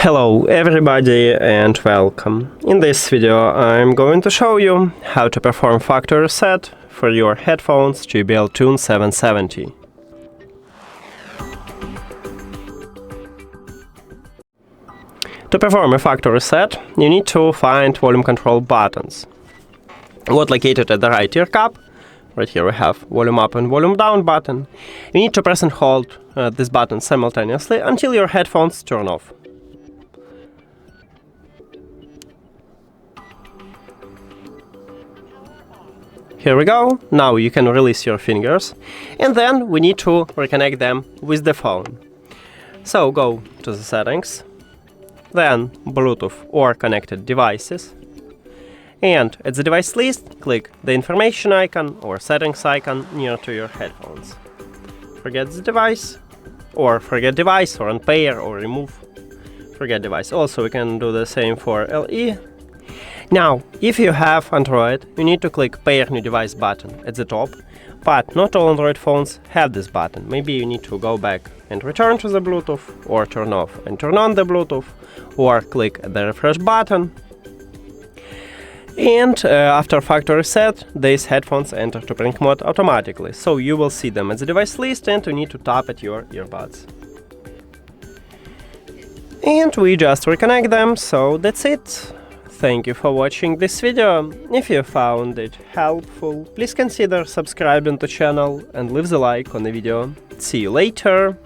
Hello everybody and welcome. In this video I'm going to show you how to perform factory reset for your headphones JBL TUNE 770. To perform a factory reset, you need to find volume control buttons. What located at the right ear cup. Right here we have volume up and volume down button. You need to press and hold this button simultaneously until your headphones turn off. Here we go. Now you can release your fingers, and then we need to reconnect them with the phone. So go to the settings, then Bluetooth or connected devices, and at the device list click the information icon or settings icon near to your headphones. Forget the device, or forget device, or unpair, or remove. Forget device. Also we can do the same for LE. Now, if you have Android, you need to click Pair New Device button at the top, but not all Android phones have this button. Maybe you need to go back and return to the Bluetooth, or turn off and turn on the Bluetooth, or click the refresh button. And after factory reset, these headphones enter to prank mode automatically, so you will see them at the device list and you need to tap at your earbuds. And we just reconnect them, so that's it. Thank you for watching this video. If you found it helpful, please consider subscribing to the channel and leave the like on the video. See you later!